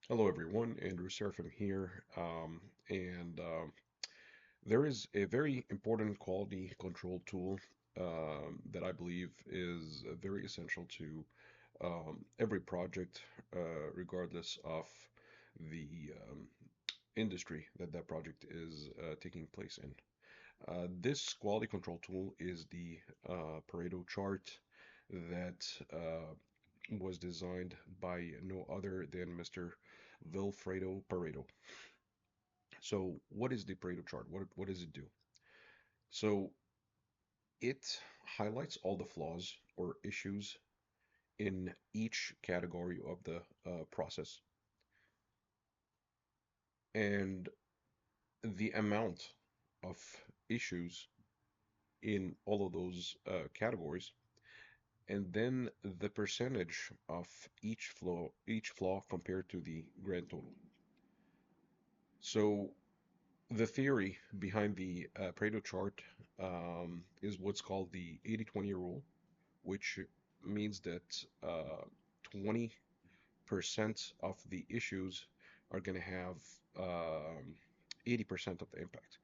Hello everyone, Andrew Serafim here, and there is a very important quality control tool that I believe is very essential to every project, regardless of the industry that that project is taking place in. This quality control tool is the Pareto chart that was designed by no other than Mr. Vilfredo Pareto. So what is the Pareto chart? What does it do? So it highlights all the flaws or issues in each category of the process and the amount of issues in all of those categories, and then the percentage of each flaw compared to the grand total. So the theory behind the Pareto chart is what's called the 80-20 rule, which means that 20% of the issues are going to have 80% of the impact.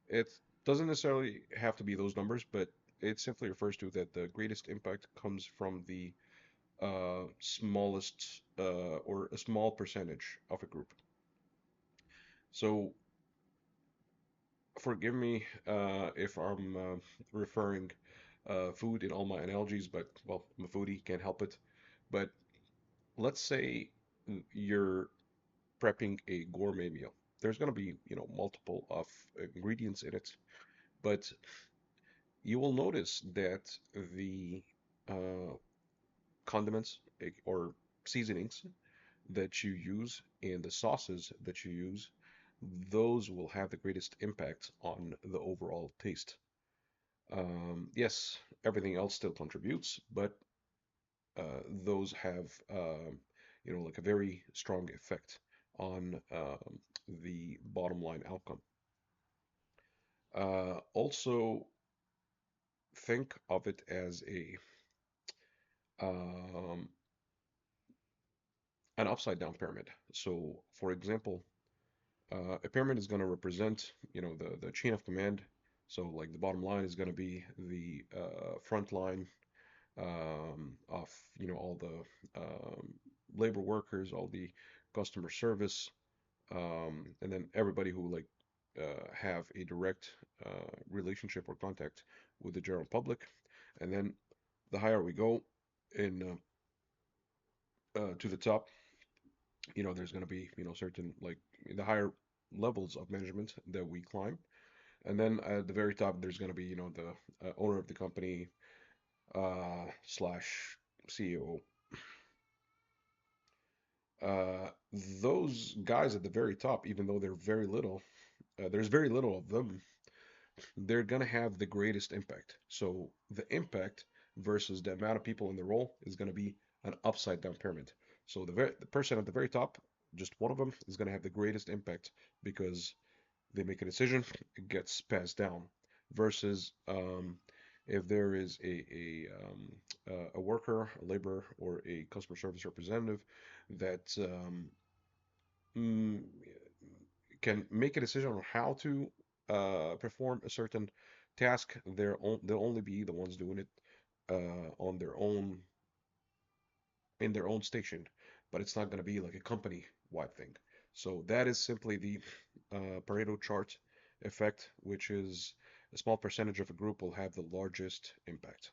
It doesn't necessarily have to be those numbers, but it simply refers to that the greatest impact comes from the smallest or a small percentage of a group. So forgive me if I'm referring food in all my analogies, but well, I'm a foodie, can't help it. But let's say you're prepping a gourmet meal. There's going to be, multiple of ingredients in it, but you will notice that the uh, condiments or seasonings that you use and the sauces that you use, those will have the greatest impact on the overall taste. Yes, everything else still contributes, but those have, like a very strong effect on the bottom line outcome. Also, think of it as um, an upside down pyramid. So, for example, a pyramid is going to represent, the chain of command. So, like the bottom line is going to be the front line of, all the labor workers, all the customer service, and then everybody who like have a direct relationship or contact with the general public. And then the higher we go in to the top, there's going to be, certain like the higher levels of management that we climb. And then at the very top, there's going to be, the owner of the company slash CEO. Uh, those guys at the very top, even though there's very little of them, they're gonna have the greatest impact. So the impact versus the amount of people in the role is gonna be an upside down pyramid. So the person at the very top, just one of them, is gonna have the greatest impact because they make a decision, it gets passed down. Versus if there is a worker, a laborer, or a customer service representative that mm, can make a decision on how to perform a certain task, they'll only be the ones doing it on their own in their own station, but it's not going to be like a company-wide thing. So that is simply the Pareto chart effect, which is a small percentage of a group will have the largest impact.